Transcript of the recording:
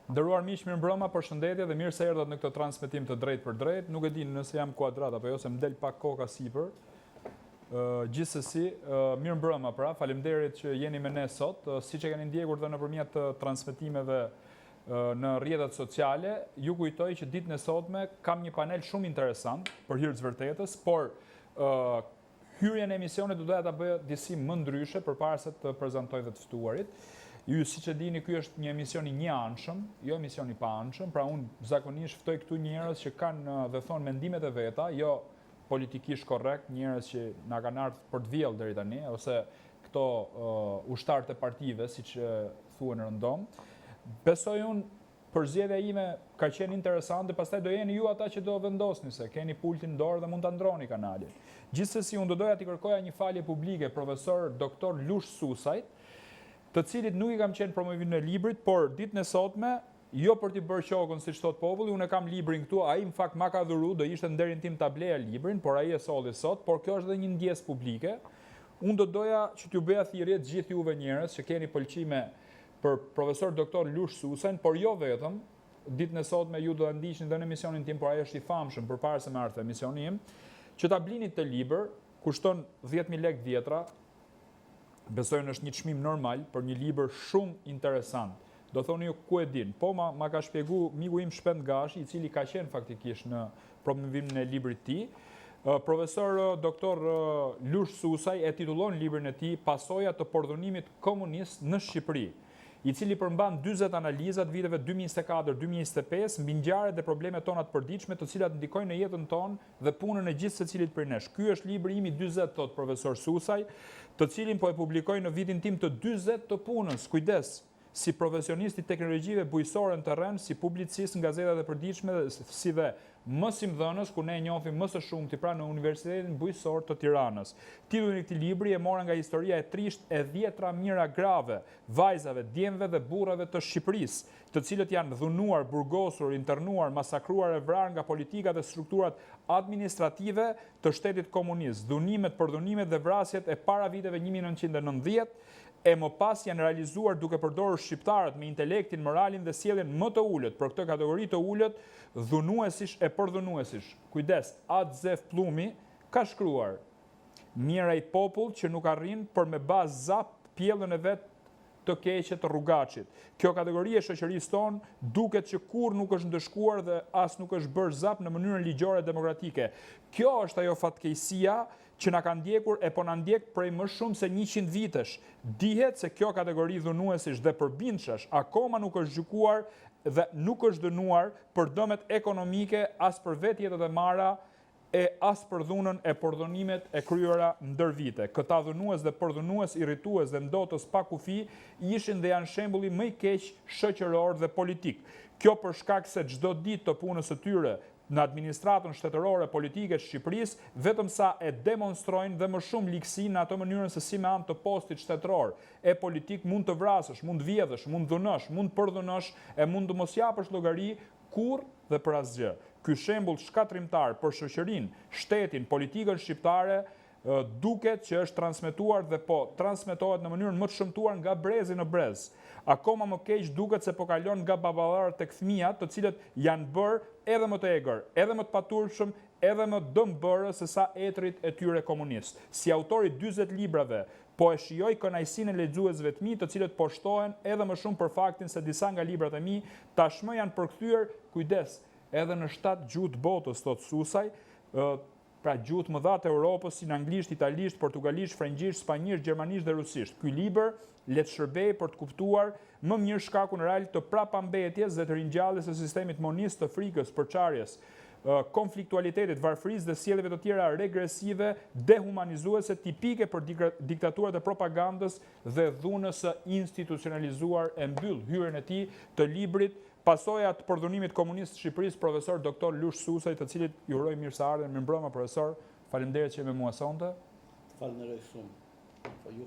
Nderuar miq, mirëmbrëma, përshëndetje dhe mirë se erdhët në këtë transmetim të drejt për drejt. Nuk e di nëse jam kuadrat apo jo, se më del pak koka sipër. Gjithsesi, mirëmbrëma pra, faleminderit që jeni me ne sot. Siç e keni ndjekur dhe nëpërmjet transmetimeve në rrjetet sociale, ju kujtoj që ditën e sotme kam një panel shumë interesant për hir të vërtetës, por hyrjen e emisionit do doja ta bëja disi më ndryshe përpara se të prezantoj dhe të ftuarit. Ju, siç e dini, ky është një emision i një-anshëm, jo emision i pa-anshëm, pra unë zakonisht ftoj këtu njerëz që kanë dhe thonë mendimet e veta, jo politikisht korrekt, njerëz që na kanë ardhur për të vjellë deri tani, ose këto ushtarët e partive, siç thuhen rëndom. Besoj unë përzgjedhja ime ka qenë interesante, pastaj do jeni ju ata që do vendosni se keni pultin në dorë dhe mund ta ndroni kanalin. Gjithsesi, unë do doja t'i kërkoja një falje publike profesor doktor Lush Susajt, të cilit nuk i kam qenë promovim në librit, por ditën e sotme, jo për t'i bërë qokën siç thot populli, unë kam librin këtu, ai në fakt ma ka dhuru, do ishte nderin tim ta bleja librin, por ai e solli sot, por kjo është edhe një ndjesë publike. Unë do doja që t'ju bëja thirrje të gjithë juve njerëz që keni pëlqime për profesor doktor Lush Susajn, por jo vetëm, ditën e sotme ju do ta ndiqni edhe në emisionin tim, por ai është i famshëm përpara se më ardhte emisioni im, që ta blini të libër, kushton 10.000 lekë vjetra. Besojnë është një çmim normal për një libër shumë interesant. Do thoni ju ku e din, po ma ka shpjegu miku im Shpend Gashi, i cili ka qenë faktikisht në promovimin e librit të tij. Profesor doktor Lush Susaj e titullon librin e tij Pasojat të pordhunimit komunist në Shqipëri, i cili përmban 40 analiza të viteve 2024-2025 mbi ngjarjet dhe problemet tona të përditshme, të cilat ndikojnë në jetën tonë dhe punën e gjithë secilit prej nesh. Ky është libri im i 40, thot profesor Susaj, të cilin po e publikoj në vitin tim të 40 të punës. Kujdes, si profesionist i teknologjive bujësore në terren, si publicist në gazetat e përditshme, si dhe mësimdhënës, ku ne e njohim më së shumti pra në Universitetin Bujësor të Tiranës. Titullin e këtij libri e mora nga historia e trisht e 10 mijëra grave, vajzave, djemve dhe burrave të Shqipërisë, të cilët janë dhunuar, burgosur, internuar, masakruar e vrarë nga politika dhe strukturat administrative të shtetit komunist. Dhunimet, përdhunimet dhe vrasjet e para viteve 1990 e më pas janë realizuar duke përdorur shqiptarët me intelektin, moralin dhe sjelljen më të ulët. Për këtë kategori të ulët, dhunuesish e përdhunuesish. Kujdes, Adzef Plumi ka shkruar: mira i popull që nuk arrin për me bazë zap pjellën e vet të keqe të rrugaçit. Kjo kategori e shoqërisë tonë duket që kur nuk është ndëshkuar dhe as nuk është bërë zap në mënyrën ligjore demokratike. Kjo është ajo fatkeqësia që na ka ndjekur e po na ndjek prej më shumë se 100 vitesh. Dihet se kjo kategori dhunuesish dhe përbindshësh akoma nuk është gjykuar dhe nuk është dënuar për dëmet ekonomike, as për vetjetët e marra, e as për dhunën e përdhunimet e kryera ndër vite. Këta dhunues dhe përdhunues irritues dhe ndotës pa kufi ishin dhe janë shembulli më i keq shoqëror dhe politik. Kjo për shkak se çdo ditë të punës së tyre në administratën shtetërore politike të Shqipërisë, vetëm sa e demonstrojnë dhe më shumë ligësi në ato mënyrën se si me anë të postit shtetëror e politik mund të vrasësh, mund të vjedhësh, mund të dhunosh, mund të përdhunosh e mund të mos japësh llogari kur dhe për asgjë. Ky shembull shkatrimtar për shoqërinë, shtetin, politikën shqiptare duket që është transmetuar dhe po transmetohet në mënyrën më të shëmtuar nga brezi në brez. Akoma më keq duket se po kalon nga baballarët tek fëmijët, të cilët janë bërë edhe më të egër, edhe më të paturshëm, edhe më dëmbërës se sa etrit e tyre komunist. Si autori 40 librave, po e shijoj kënaqësinë e lexuesve të mi, të cilët po shtohen edhe më shumë për faktin se disa nga librat e mi tashmë janë përkthyer, kujdes, edhe në 7 gjuhë të botës, thot Susaj, pra gjuhët më dha të Europës, si në anglisht, italisht, portugalisht, frëngjisht, spanjisht, gjermanisht dhe rusisht. Ky libër le të shërbejë për të kuptuar më mirë shkakun real të prapambetjes dhe të ringjalljes së sistemit monist, të frikës, përçarjes, konfliktualitetit, varfërisë dhe sjelljeve të tjera regresive, dehumanizuese, tipike për diktaturat e propagandës dhe dhunës së institucionalizuar. E mbyll hyrjen e tij të librit Pasojat të përdhunimit komunist të Shqipërisë, profesor doktor Lush Susaj, të cilit ju uroj mirëseardhjen. Mirëmbrëma profesor, faleminderit që me mua sonte. Faleminderit shumë.